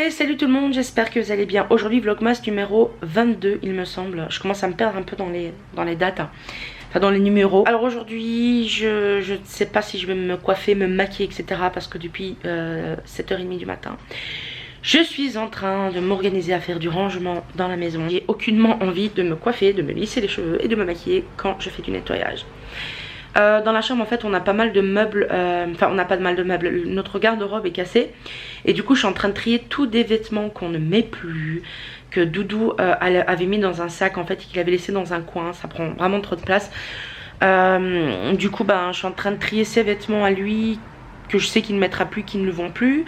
Hey, salut tout le monde, j'espère que vous allez bien. Aujourd'hui vlogmas numéro 22 il me semble. Je commence à me perdre un peu dans les dates, enfin dans les numéros. Alors aujourd'hui je ne sais pas si je vais me coiffer, me maquiller etc. Parce que depuis 7h30 du matin je suis en train de m'organiser à faire du rangement dans la maison. J'ai aucunement envie de me coiffer, de me lisser les cheveux et de me maquiller quand je fais du nettoyage. Dans la chambre en fait on a pas mal de meubles, enfin on n'a pas de mal de meubles, notre garde-robe est cassée et du coup je suis en train de trier tous des vêtements qu'on ne met plus, que Doudou avait mis dans un sac en fait, qu'il avait laissé dans un coin, ça prend vraiment trop de place. Du coup je suis en train de trier ses vêtements à lui que je sais qu'il ne mettra plus, qu'il ne le vont plus.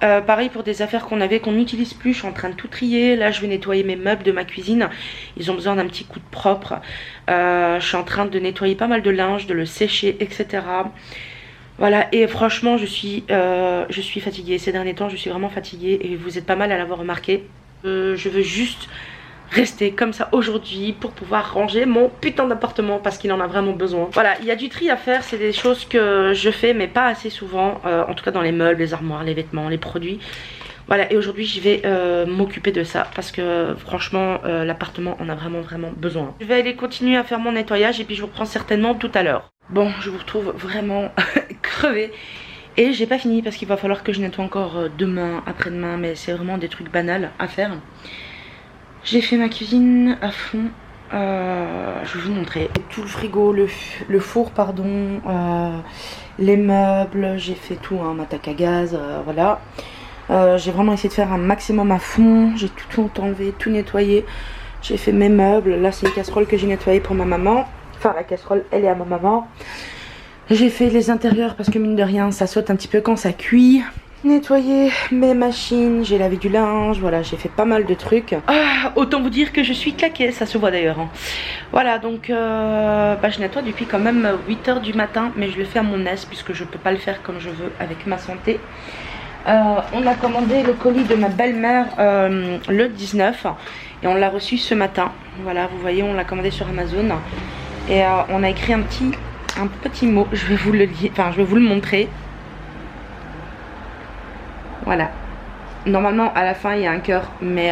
Pareil pour des affaires qu'on avait, qu'on n'utilise plus, je suis en train de tout trier. Là je vais nettoyer mes meubles de ma cuisine, ils ont besoin d'un petit coup de propre. Je suis en train de nettoyer pas mal de linge, de le sécher etc. Voilà, et franchement je suis fatiguée, ces derniers temps je suis vraiment fatiguée et vous êtes pas mal à l'avoir remarqué. Je veux juste rester comme ça aujourd'hui pour pouvoir ranger mon putain d'appartement parce qu'il en a vraiment besoin. Voilà, il y a du tri à faire, c'est des choses que je fais mais pas assez souvent, en tout cas dans les meubles, les armoires, les vêtements, les produits. Voilà, et aujourd'hui je vais m'occuper de ça parce que franchement l'appartement en a vraiment besoin. Je vais aller continuer à faire mon nettoyage et puis je vous reprends certainement tout à l'heure. Bon, je vous retrouve vraiment crevée. Et j'ai pas fini parce qu'il va falloir que je nettoie encore demain, après-demain, mais c'est vraiment des trucs banals à faire. J'ai fait ma cuisine à fond, je vais vous montrer tout le frigo, le four pardon, les meubles, j'ai fait tout, hein, ma tac à gaz, voilà. J'ai vraiment essayé de faire un maximum à fond, j'ai tout enlevé, tout nettoyé. J'ai fait mes meubles, là c'est une casserole que j'ai nettoyée pour ma maman, enfin la casserole elle est à ma maman. J'ai fait les intérieurs parce que mine de rien ça saute un petit peu quand ça cuit. Nettoyer mes machines, j'ai lavé du linge, voilà, j'ai fait pas mal de trucs. Autant vous dire que je suis claquée, ça se voit d'ailleurs. Hein. Voilà, donc je nettoie depuis quand même 8h du matin, mais je le fais à mon aise puisque je peux pas le faire comme je veux avec ma santé. On a commandé le colis de ma belle-mère le 19 et on l'a reçu ce matin. Voilà, vous voyez, on l'a commandé sur Amazon et on a écrit un petit mot, je vais vous le dire, enfin je vais vous le montrer. Voilà, normalement à la fin il y a un cœur mais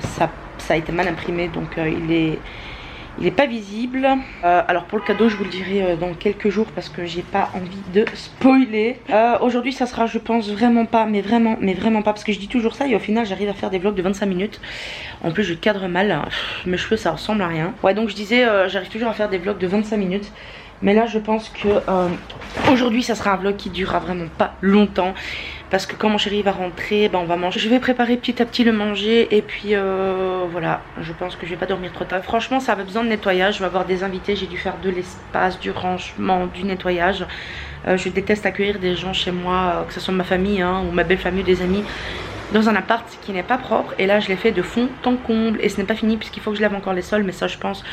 ça a été mal imprimé donc il est pas visible. Alors pour le cadeau je vous le dirai dans quelques jours parce que j'ai pas envie de spoiler. Aujourd'hui ça sera je pense vraiment pas, mais vraiment pas, parce que je dis toujours ça et au final j'arrive à faire des vlogs de 25 minutes. En plus je cadre mal, mes cheveux ça ressemble à rien. Ouais, donc je disais j'arrive toujours à faire des vlogs de 25 minutes. Mais là je pense que aujourd'hui ça sera un vlog qui durera vraiment pas longtemps. Parce que quand mon chéri va rentrer, on va manger. Je vais préparer petit à petit le manger. Et puis voilà, je pense que je vais pas dormir trop tard. Franchement ça avait besoin de nettoyage, je vais avoir des invités. J'ai dû faire de l'espace, du rangement, du nettoyage. Je déteste accueillir des gens chez moi, que ce soit ma famille ou ma belle famille, des amis, dans un appart qui n'est pas propre. Et là je l'ai fait de fond en comble. Et ce n'est pas fini puisqu'il faut que je lave encore les sols. Mais ça je pense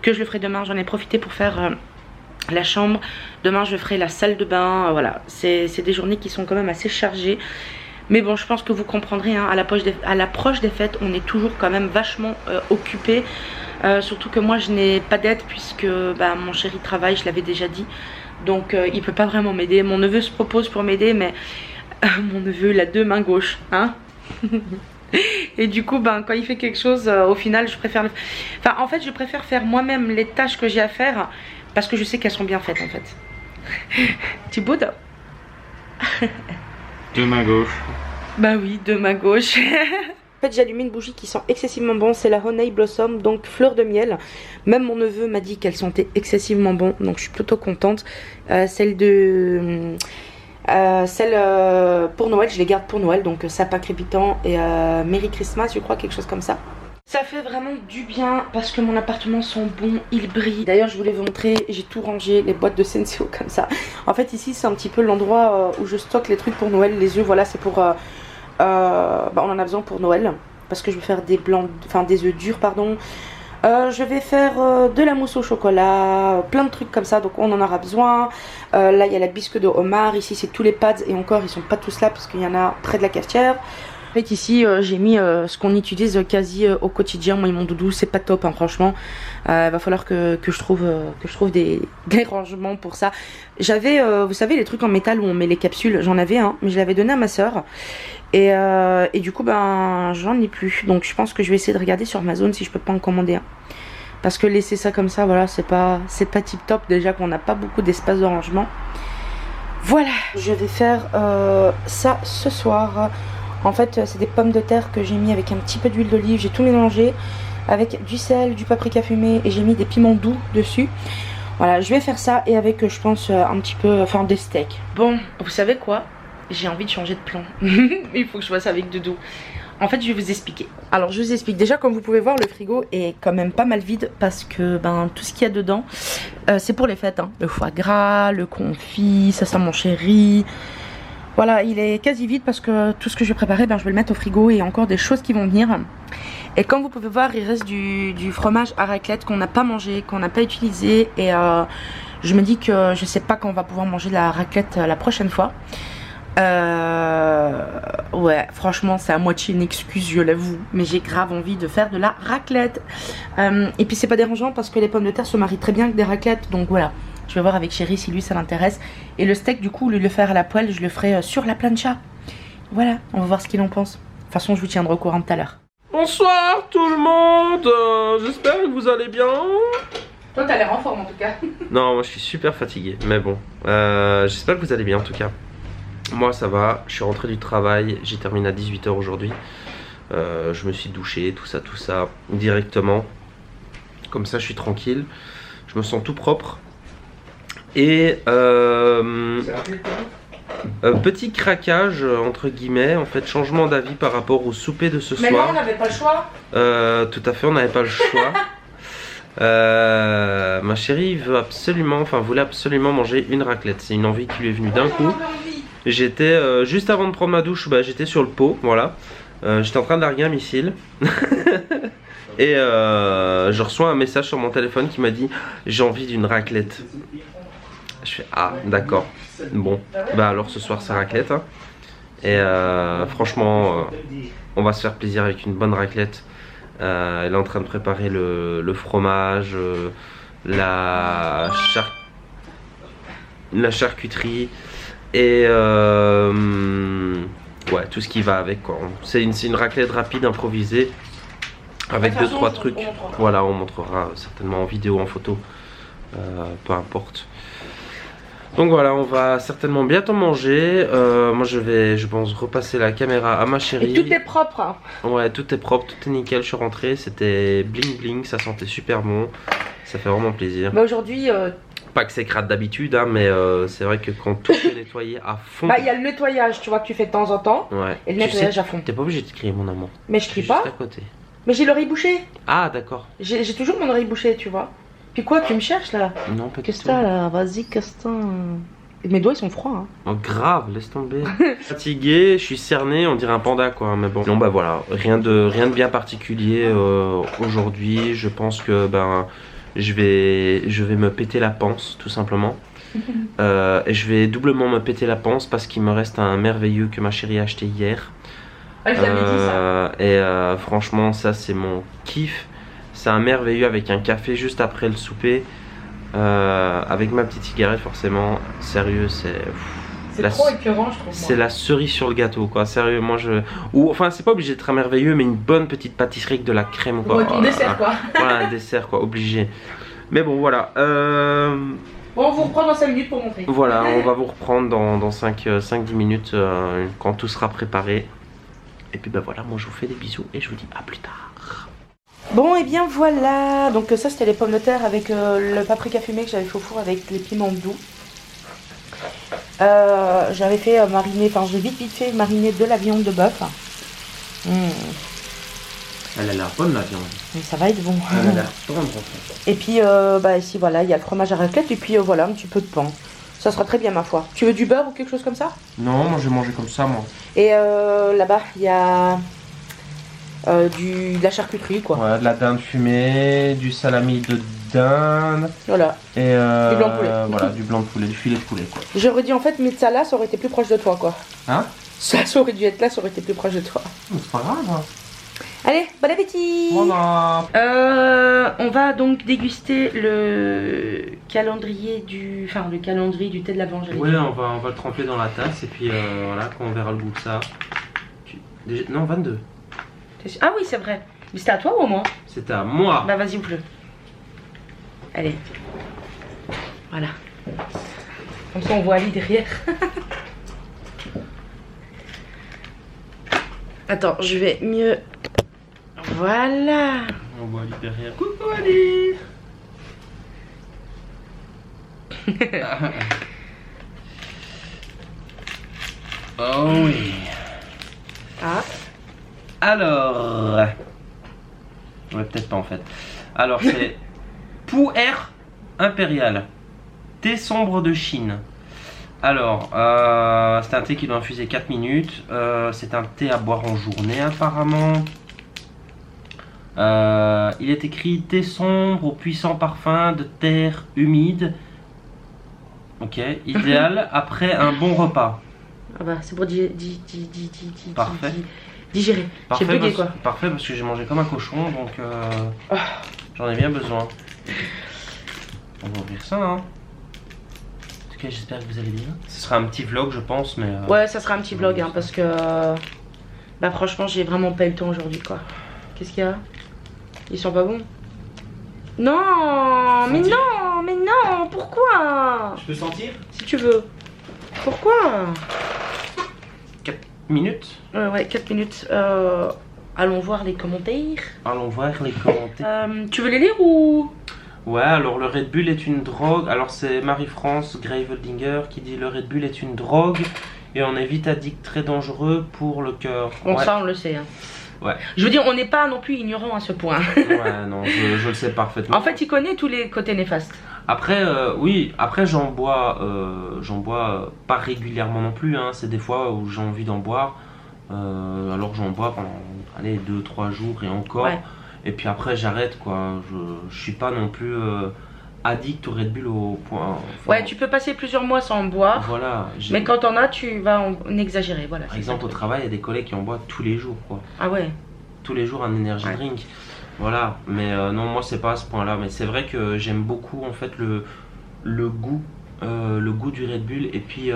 que je le ferai demain. J'en ai profité pour faire la chambre, demain je ferai la salle de bain, voilà, c'est des journées qui sont quand même assez chargées. Mais bon, je pense que vous comprendrez, hein, à l'approche des fêtes, on est toujours quand même vachement occupé. Surtout que moi je n'ai pas d'aide puisque mon chéri travaille, je l'avais déjà dit. Donc il peut pas vraiment m'aider. Mon neveu se propose pour m'aider, mais mon neveu il a deux mains gauches, hein. Et du coup quand il fait quelque chose au final je préfère en fait je préfère faire moi-même les tâches que j'ai à faire parce que je sais qu'elles sont bien faites en fait. Tu boudes? Deux mains gauche. Bah oui, deux mains gauche. En fait j'ai allumé une bougie qui sent excessivement bon, c'est la Honey Blossom, donc fleur de miel. Même mon neveu m'a dit qu'elle sentait excessivement bon, donc je suis plutôt contente. Celle pour Noël, je les garde pour Noël, donc sapin crépitant et Merry Christmas, je crois, quelque chose comme ça. Ça fait vraiment du bien parce que mon appartement sent bon, il brille. D'ailleurs je voulais vous montrer, j'ai tout rangé, les boîtes de Senseo comme ça. En fait ici c'est un petit peu l'endroit où je stocke les trucs pour Noël. Les œufs, voilà, c'est pour on en a besoin pour Noël parce que je vais faire des blancs, enfin des œufs durs pardon. Je vais faire de la mousse au chocolat, plein de trucs comme ça, donc on en aura besoin. Là il y a la bisque de homard, ici c'est tous les pads et encore ils sont pas tous là parce qu'il y en a près de la cafetière. En fait ici j'ai mis ce qu'on utilise quasi au quotidien. Moi et mon doudou c'est pas top, hein, franchement. Va falloir que je trouve des rangements pour ça. J'avais vous savez les trucs en métal où on met les capsules, j'en avais un mais je l'avais donné à ma soeur. Et du coup ben j'en ai plus. Donc je pense que je vais essayer de regarder sur Amazon si je peux pas en commander un. Parce que laisser ça comme ça, voilà, c'est pas tip top. Déjà qu'on n'a pas beaucoup d'espace de rangement. Voilà, je vais faire ça ce soir. En fait c'est des pommes de terre que j'ai mis avec un petit peu d'huile d'olive. J'ai tout mélangé avec du sel, du paprika fumé et j'ai mis des piments doux dessus. Voilà, je vais faire ça et avec je pense un petit peu, enfin des steaks. Bon, vous savez quoi? J'ai envie de changer de plan. Il faut que je fasse avec Doudou. En fait, je vais vous expliquer. Alors, je vous explique. Déjà, comme vous pouvez voir, le frigo est quand même pas mal vide parce que ben, tout ce qu'il y a dedans, c'est pour les fêtes. Hein. Le foie gras, le confit, ça sent mon chéri. Voilà, il est quasi vide parce que tout ce que je vais préparer, ben, je vais le mettre au frigo et il y a encore des choses qui vont venir. Et comme vous pouvez voir, il reste du fromage à raclette qu'on n'a pas mangé, qu'on n'a pas utilisé. Et je me dis que je sais pas quand on va pouvoir manger la raclette la prochaine fois. Ouais, franchement c'est à moitié une excuse, je l'avoue, mais j'ai grave envie de faire de la raclette. Et puis c'est pas dérangeant parce que les pommes de terre se marient très bien avec des raclettes. Donc voilà, je vais voir avec Chéri si lui ça l'intéresse. Et le steak du coup, au lieu de le faire à la poêle, je le ferai sur la plancha. Voilà, on va voir ce qu'il en pense. De toute façon je vous tiendrai au courant tout à l'heure. Bonsoir tout le monde, j'espère que vous allez bien. Toi t'as l'air en forme en tout cas. Non, moi je suis super fatigué, mais bon, j'espère que vous allez bien en tout cas. Moi ça va, je suis rentré du travail, j'ai terminé à 18 h aujourd'hui. Je me suis douché, tout ça directement. Comme ça je suis tranquille, je me sens tout propre. Et petit craquage entre guillemets, en fait changement d'avis par rapport au souper de ce soir. Mais non, on n'avait pas le choix. Tout à fait, on n'avait pas le choix. Ma chérie voulait absolument manger une raclette. C'est une envie qui lui est venue d'un coup. J'étais juste avant de prendre ma douche, bah, j'étais sur le pot, voilà. J'étais en train de larguer un missile. Et je reçois un message sur mon téléphone qui m'a dit j'ai envie d'une raclette. Je fais ah d'accord. Bon, bah alors ce soir c'est raclette. Hein. Et franchement, on va se faire plaisir avec une bonne raclette. Elle est en train de préparer le fromage, la charcuterie et ouais, tout ce qui va avec quoi. C'est une raclette rapide improvisée avec 2-3 trucs. Voilà, on montrera certainement en vidéo, en photo, peu importe. Donc voilà, on va certainement bientôt manger. Moi je pense repasser la caméra à ma chérie. Et tout est propre. Hein. Ouais, tout est propre, tout est nickel. Je suis rentré, c'était bling bling, ça sentait super bon. Ça fait vraiment plaisir. Bah aujourd'hui... Pas que c'est crade d'habitude, hein, mais c'est vrai que quand tout est nettoyé à fond... Bah il y a le nettoyage, tu vois, que tu fais de temps en temps. Ouais. Et le nettoyage à fond. T'es pas obligé de crier mon amour. Mais je crie pas. Juste à côté. Mais j'ai l'oreille bouchée. Ah d'accord. J'ai toujours mon oreille bouchée, tu vois. Puis quoi, tu me cherches là? Non, pas du Qu'est-ce que tout. t'as là? Vas-y, Castin. Mes doigts ils sont froids. Hein. Oh grave, laisse tomber. Fatigué, je suis cerné, on dirait un panda quoi, mais bon. Non bah voilà, rien de bien particulier aujourd'hui. Je pense que ben je vais me péter la panse tout simplement. Et je vais doublement me péter la panse parce qu'il me reste un merveilleux que ma chérie a acheté hier. Ah, je l'avais dit ça. Et franchement ça c'est mon kiff. C'est un merveilleux avec un café juste après le souper. Avec ma petite cigarette forcément. Sérieux c'est... C'est trop écœurant je trouve. C'est la cerise sur le gâteau quoi, sérieux moi je... Ou enfin c'est pas obligé d'être un merveilleux mais une bonne petite pâtisserie avec de la crème quoi. Ouais, ton dessert quoi. Voilà un dessert quoi, obligé. Mais bon voilà. Bon on vous reprend dans 5 minutes pour montrer. Voilà, on va vous reprendre dans 5-10 minutes quand tout sera préparé. Et puis bah voilà, moi je vous fais des bisous et je vous dis à plus tard. Bon et bien voilà, donc ça c'était les pommes de terre avec le paprika fumé que j'avais fait au four avec les piments doux. J'avais fait mariner, enfin j'ai vite fait mariner de la viande de bœuf. Elle a l'air bonne la viande. Ça va être bon. Elle a l'air bonne. Et puis bah ici voilà, il y a le fromage à raclette et puis voilà un petit peu de pain. Ça sera très bien ma foi. Tu veux du beurre ou quelque chose comme ça? Non, moi je vais manger comme ça moi. Et là-bas il y a de la charcuterie quoi. Ouais, de la dinde fumée, du salami de dinde. Voilà. Et du blanc de poulet. Voilà, du blanc de poulet, du filet de poulet quoi. J'aurais dit en fait Mitsala ça aurait été plus proche de toi quoi. Hein? Ça aurait dû être là, ça aurait été plus proche de toi. C'est pas grave. Hein. Allez, bon appétit. Voilà. On va donc déguster le calendrier du... Enfin, le calendrier du thé de l'Avent. Oui, on va le tremper dans la tasse et puis voilà, quand on verra le goût que ça. Non, 22. Ah oui, c'est vrai. Mais c'était à toi ou à moi? C'était à moi. Bah vas-y, ouvre-le. Allez. Voilà. Comme ça on voit Ali derrière. Attends, je vais mieux. Voilà. On voit Ali derrière. Coucou Ali. Oh oui. Ah. Alors. Ouais, peut-être pas en fait. Alors c'est Pu'er impérial. Thé sombre de Chine. Alors, c'est un thé qui doit infuser 4 minutes. C'est un thé à boire en journée apparemment. Il est écrit thé sombre au puissant parfum de terre humide. Ok, idéal après un bon repas. Ah bah c'est pour Parfait. digérer. J'ai bugué quoi. Parfait parce que j'ai mangé comme un cochon donc j'en ai bien besoin. On va ouvrir ça hein. En tout cas j'espère que vous allez bien. Ce sera un petit vlog je pense mais... Ouais ça sera un petit vlog hein, parce que... bah franchement j'ai vraiment pas eu le temps aujourd'hui quoi. Qu'est-ce qu'il y a? Ils sont pas bons? Non, mais non, pourquoi? Je peux sentir? Si tu veux. Pourquoi? 4 minutes. Ouais, 4 minutes. Allons voir les commentaires. Allons voir les commentaires. Tu veux les lire ou? Ouais, alors le Red Bull est une drogue. Alors c'est Marie-France Graveldinger qui dit le Red Bull est une drogue et on est vite addict, très dangereux pour le cœur. Bon, ouais. ça on le sait. Hein. Ouais. Je veux dire, on n'est pas non plus ignorant à ce point. Ouais, non, je le sais parfaitement. En fait, il connaît tous les côtés néfastes. Après, oui, après j'en bois pas régulièrement non plus. Hein. C'est des fois où j'ai envie d'en boire. Alors j'en bois pendant, allez, 2-3 jours et encore. Ouais. Et puis après j'arrête quoi. Je suis pas non plus addict au Red Bull au point. Enfin, ouais, tu peux passer plusieurs mois sans en boire. Voilà. Mais quand t'en as, tu vas en exagérer. Voilà. Par exemple, au travail, il y a des collègues qui en boivent tous les jours quoi. Ah ouais. Tous les jours un energy drink. Voilà. Mais non, moi c'est pas à ce point-là. Mais c'est vrai que j'aime beaucoup en fait le goût du Red Bull et puis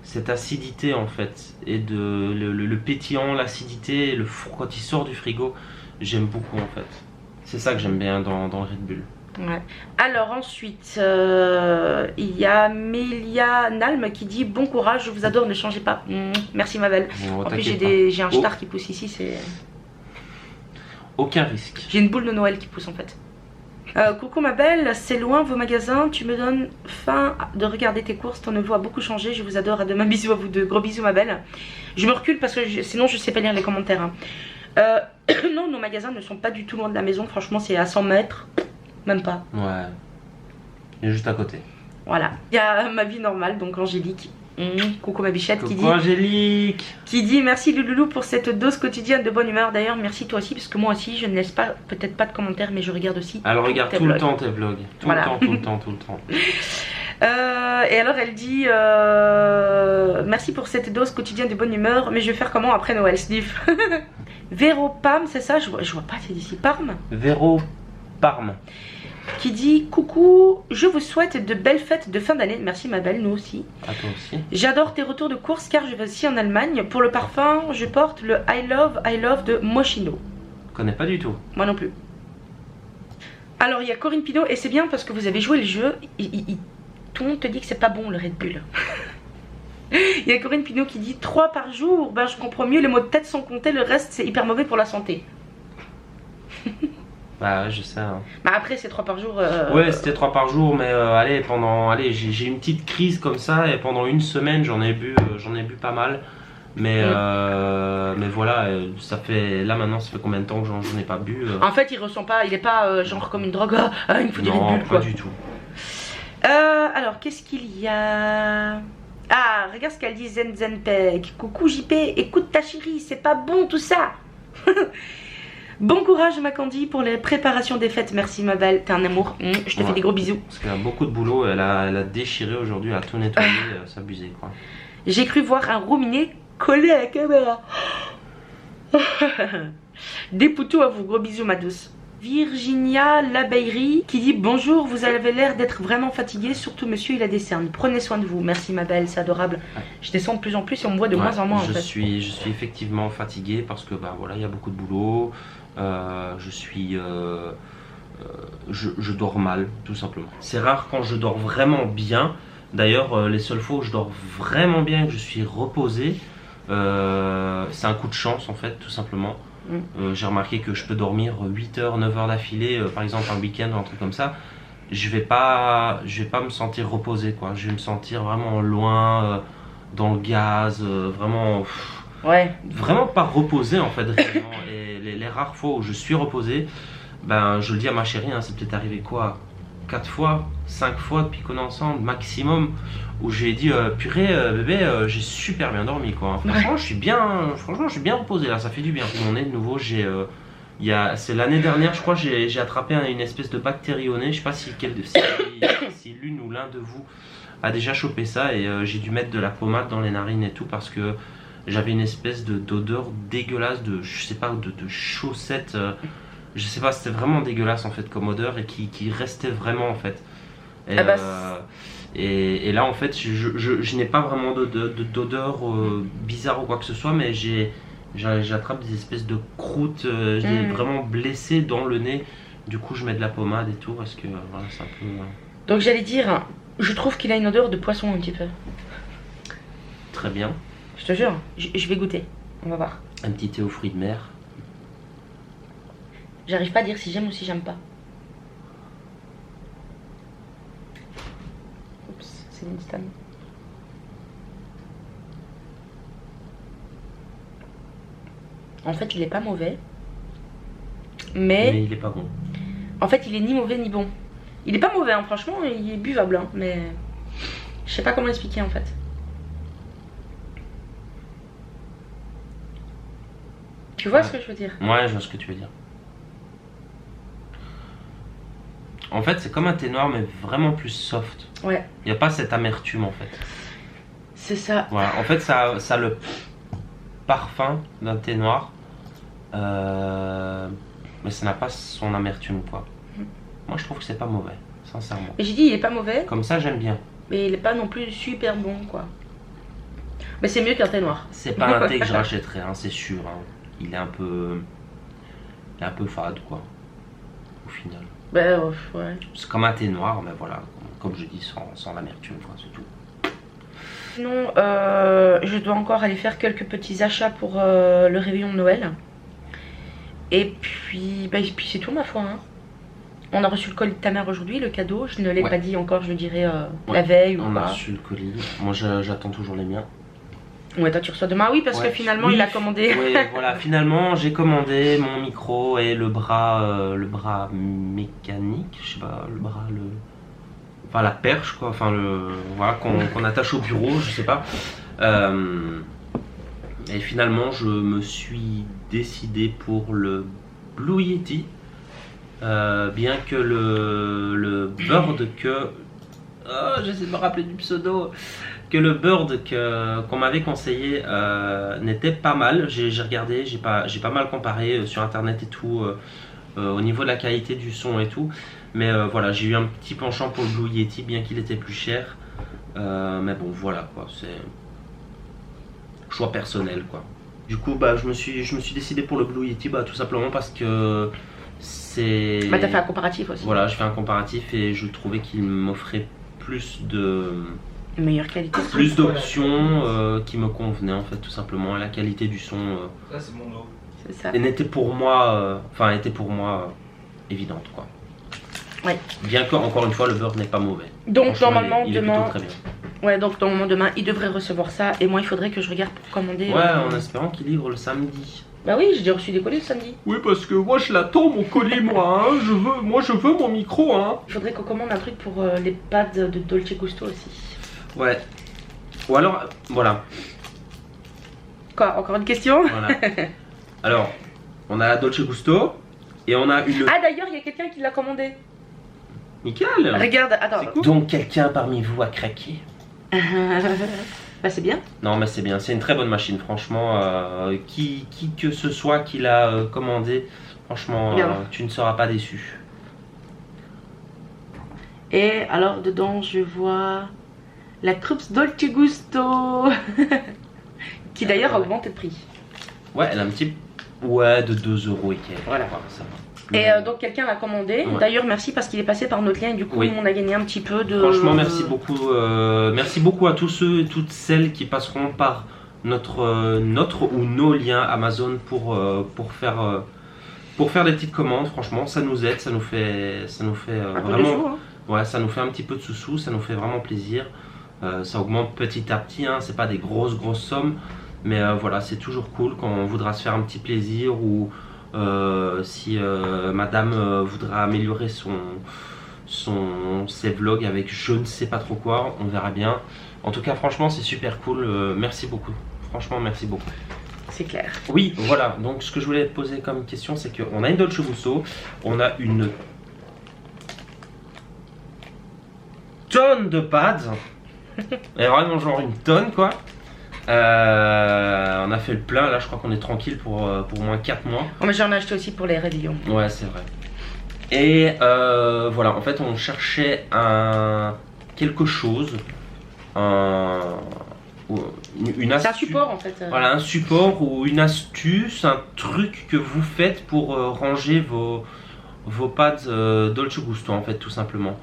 cette acidité en fait et le pétillant, l'acidité, le four quand il sort du frigo, j'aime beaucoup en fait. C'est ça que j'aime bien dans le Red Bull. Ouais. Alors ensuite, il y a Mélia Nalm qui dit bon courage, je vous adore, ne changez pas. Merci ma belle. Bon, en plus j'ai un star qui pousse ici, c'est... Aucun risque. J'ai une boule de Noël qui pousse en fait. Coucou ma belle, c'est loin vos magasins, tu me donnes faim de regarder tes courses, ton neveu a beaucoup changé, je vous adore, à demain, bisous à vous deux, gros bisous ma belle. Je me recule parce que sinon je sais pas lire les commentaires. Hein. Non, nos magasins ne sont pas du tout loin de la maison, franchement c'est à 100 mètres, même pas. Ouais, il est juste à côté. Voilà, il y a ma vie normale, donc Angélique. Coucou ma bichette. Coucou qui dit Angélique. Qui dit merci Louloulou pour cette dose quotidienne de bonne humeur. D'ailleurs merci toi aussi parce que moi aussi je ne laisse pas peut-être pas de commentaires mais je regarde aussi. Alors regarde tout le temps tes vlogs. Tout le temps. Et alors elle dit merci pour cette dose quotidienne de bonne humeur, mais je vais faire comment après Noël Sniff. Véro Parme, c'est ça, je vois pas, c'est d'ici Parme. Véro Parme. Qui dit coucou, je vous souhaite de belles fêtes de fin d'année. Merci ma belle, nous aussi. À toi aussi. J'adore tes retours de course car je vais aussi en Allemagne. Pour le parfum, je porte le I Love de Moschino. Je connais pas du tout. Moi non plus. Alors il y a Corinne Pinot et c'est bien parce que vous avez joué le jeu. Tout le monde te dit que c'est pas bon le Red Bull. Il y a Corinne Pinot qui dit 3 par jour. Ben je comprends mieux les maux de tête sans compter, le reste c'est hyper mauvais pour la santé. Bah ouais, je sais. Hein. Bah après c'est 3 par jour. Ouais, c'était 3 par jour, mais allez, j'ai une petite crise comme ça et pendant une semaine j'en ai bu pas mal. Mais voilà, ça fait là maintenant ça fait combien de temps que j'en ai pas bu. En fait il ressent pas, il est pas genre comme une drogue. Il me faut du Red Bull pas quoi. du tout. Alors qu'est-ce qu'il y a? Ah regarde ce qu'elle dit Zenzenpeg. Coucou JP, écoute ta chérie, c'est pas bon tout ça. Bon courage ma Candy pour les préparations des fêtes. Merci ma belle, t'es un amour. Je te fais des gros bisous. Parce qu'elle a beaucoup de boulot, elle a déchiré aujourd'hui, elle a tout nettoyé, s'abuser quoi. J'ai cru voir un rominé collé à la caméra. Des poutous à vous, gros bisous ma douce. Virginia Labeillerie qui dit bonjour, vous avez l'air d'être vraiment fatigué, surtout monsieur il a des cernes, prenez soin de vous. Merci ma belle, c'est adorable. Je descends de plus en plus et on me voit de moins en moins en fait. Je suis effectivement fatigué parce que bah voilà, il y a beaucoup de boulot. Je dors mal tout simplement. C'est rare quand je dors vraiment bien. D'ailleurs les seules fois où je dors vraiment bien et que je suis reposé, c'est un coup de chance en fait tout simplement. J'ai remarqué que je peux dormir 8 heures, 9 heures d'affilée, par exemple un week-end ou un truc comme ça. Je vais pas me sentir reposé quoi. Je vais me sentir vraiment loin, dans le gaz, vraiment, vraiment pas reposé en fait réellement. Et les rares fois où je suis reposé, ben je le dis à ma chérie, hein, c'est peut-être arrivé quoi 4 fois, 5 fois depuis qu'on est ensemble maximum, où j'ai dit purée bébé, j'ai super bien dormi quoi. Franchement je suis bien reposé là, ça fait du bien pour mon nez de nouveau. C'est l'année dernière je crois, j'ai attrapé une espèce de bactérie au nez, je sais pas si l'une ou l'un de vous a déjà chopé ça, et j'ai dû mettre de la pommade dans les narines et tout parce que j'avais une espèce d'odeur dégueulasse de, je sais pas, de chaussettes, je sais pas, c'était vraiment dégueulasse en fait comme odeur et qui restait vraiment en fait. Et là en fait je n'ai pas vraiment d'odeur bizarre ou quoi que ce soit, mais j'attrape des espèces de croûtes, j'ai vraiment blessé dans le nez. Du coup je mets de la pommade et tout parce que voilà, c'est un peu... Donc j'allais dire, je trouve qu'il a une odeur de poisson un petit peu. Très bien. Je te jure, je vais goûter, on va voir. Un petit thé aux fruits de mer. J'arrive pas à dire si j'aime ou si j'aime pas. Oups, c'est une stan. En fait, il est pas mauvais. Mais il est pas bon. En fait, il est ni mauvais ni bon. Il est pas mauvais, hein, franchement, il est buvable, hein, mais je sais pas comment l'expliquer en fait. Tu vois ce que je veux dire? Ouais, je vois ce que tu veux dire. En fait, c'est comme un thé noir, mais vraiment plus soft. Ouais. Il n'y a pas cette amertume en fait. C'est ça. Voilà. En fait, ça a le parfum d'un thé noir, mais ça n'a pas son amertume quoi. Moi, je trouve que c'est pas mauvais, sincèrement. Mais j'ai dit, il est pas mauvais. Comme ça, j'aime bien. Mais il est pas non plus super bon quoi. Mais c'est mieux qu'un thé noir. C'est pas un thé que je rachèterais, hein, c'est sûr. Hein. Il est un peu fade quoi, au final. Bah ouais. C'est comme un thé noir, mais voilà, comme je dis, sans l'amertume quoi, c'est tout. Sinon, je dois encore aller faire quelques petits achats pour le réveillon de Noël. Et puis c'est tout ma foi. Hein. On a reçu le colis de ta mère aujourd'hui, le cadeau. Je ne l'ai pas dit encore, je le dirai la veille ou on pas. a reçu le colis. Moi, j'attends toujours les miens. Ouais, toi tu reçois demain, oui, parce que finalement il a commandé. Oui, voilà, finalement j'ai commandé mon micro et le bras mécanique, je sais pas, enfin la perche quoi, enfin voilà, qu'on attache au bureau, je sais pas. Et finalement je me suis décidé pour le Blue Yeti, bien que le Bird j'essaie de me rappeler du pseudo. Que le Bird qu'on m'avait conseillé n'était pas mal. J'ai regardé, j'ai pas mal comparé sur internet et tout, au niveau de la qualité du son et tout. Mais voilà, j'ai eu un petit penchant pour le Blue Yeti, bien qu'il était plus cher. Mais bon, voilà quoi, c'est choix personnel quoi. Du coup, bah, je me suis décidé pour le Blue Yeti, bah, tout simplement parce que c'est... Bah t'as fait un comparatif aussi. Voilà, je fais un comparatif et je trouvais qu'il m'offrait plus de... meilleure qualité. Plus d'options qui me convenaient en fait, tout simplement. Et la qualité du son là c'est mon eau. C'est ça. et n'était pour moi, évidente quoi. Ouais. Bien que encore une fois le beurre n'est pas mauvais. Donc normalement il est demain. plutôt très bien. Ouais, donc normalement demain il devrait recevoir ça et moi il faudrait que je regarde pour commander. Ouais, en espérant qu'il livre le samedi. Bah oui, j'ai déjà reçu des colis le samedi. Oui, parce que moi je l'attends mon colis, moi, hein. Je veux mon micro, hein. Il faudrait qu'on commande un truc pour les pads de Dolce Gusto aussi. Ouais. Ou alors, voilà. Quoi, encore une question? Voilà. Alors, on a la Dolce Gusto et on a une. Ah d'ailleurs, il y a quelqu'un qui l'a commandé. Nickel. Regarde, attends. Cool. Donc quelqu'un parmi vous a craqué. Bah c'est bien. Non mais c'est bien, c'est une très bonne machine franchement, qui que ce soit qui l'a commandé, Franchement, Bien. tu ne seras pas déçu. Et alors dedans je vois la Krups Dolce Gusto qui d'ailleurs a augmenté de prix. Ouais, elle a un petit... Ouais, de 2 € et quelques. Voilà. Ça va. Et donc quelqu'un l'a commandé. Ouais. D'ailleurs merci parce qu'il est passé par notre lien et du coup Oui. on a gagné un petit peu de... Franchement, merci beaucoup. Merci beaucoup à tous ceux et toutes celles qui passeront par notre ou nos liens Amazon pour faire des petites commandes. Franchement, ça nous aide, ça nous fait un peu de vraiment... sous, hein. Ouais, ça nous fait un petit peu de sous-sous, ça nous fait vraiment plaisir. Ça augmente petit à petit, hein, c'est pas des grosses sommes. Mais voilà, c'est toujours cool quand on voudra se faire un petit plaisir ou si madame voudra améliorer ses vlogs avec je ne sais pas trop quoi, on verra bien. En tout cas, franchement, c'est super cool. Merci beaucoup. Franchement, merci beaucoup. C'est clair. Oui, voilà. Donc, ce que je voulais te poser comme question, c'est qu'on a une Dolce Gusto, on a une tonne de pads. Et vraiment, genre une tonne, quoi. On a fait le plein, là je crois qu'on est tranquille pour au moins 4 mois. Oh, mais j'en ai acheté aussi pour les réveillons. Ouais, c'est vrai. Et voilà, en fait on cherchait quelque chose, une astuce. C'est un support en fait. Voilà, un support ou une astuce, un truc que vous faites pour ranger vos pads Dolce Gusto en fait, tout simplement.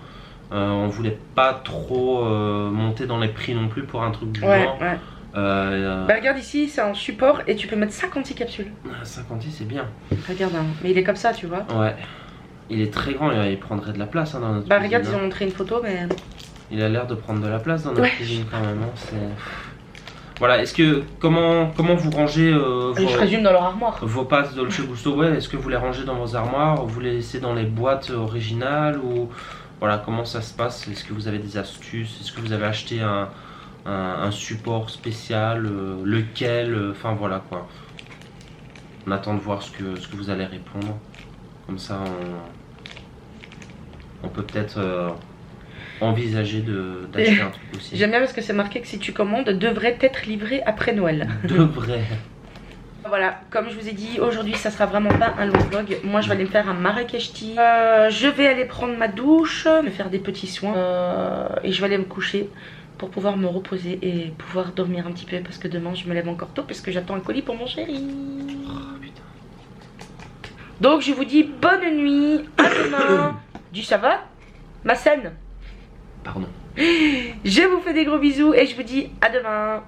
On voulait pas trop monter dans les prix non plus pour un truc du genre. Ouais. Bah regarde ici, c'est un support et tu peux mettre 56 capsules. 50, c'est bien. Regarde, hein. Mais il est comme ça, tu vois. Ouais. Il est très grand, il prendrait de la place hein, dans notre Bah cuisine. regarde, ils ont montré une photo, mais... Il a l'air de prendre de la place dans notre Ouais. cuisine quand même. Hein, voilà, est-ce que... Comment vous rangez Je présume dans leur armoire. vos pâtes Dolce Gusto? Ouais, est-ce que vous les rangez dans vos armoires? Vous les laissez dans les boîtes originales? Ou... Voilà, comment ça se passe? Est-ce que vous avez des astuces? Est-ce que vous avez acheté un support spécial, lequel, enfin voilà quoi. On attend de voir ce que vous allez répondre. Comme ça on peut peut-être envisager d'acheter un truc aussi. J'aime bien parce que c'est marqué que si tu commandes, devrait être livré après Noël. Devrait. Voilà, comme je vous ai dit, aujourd'hui ça sera vraiment pas un long vlog. Moi je vais aller me faire un Marrakech tea. Je vais aller prendre ma douche, me faire des petits soins et je vais aller me coucher pour pouvoir me reposer et pouvoir dormir un petit peu parce que demain je me lève encore tôt parce que j'attends un colis pour mon chéri. Oh, putain. Donc je vous dis bonne nuit, à demain. Du ça va ma scène. Pardon. Je vous fais des gros bisous et je vous dis à demain.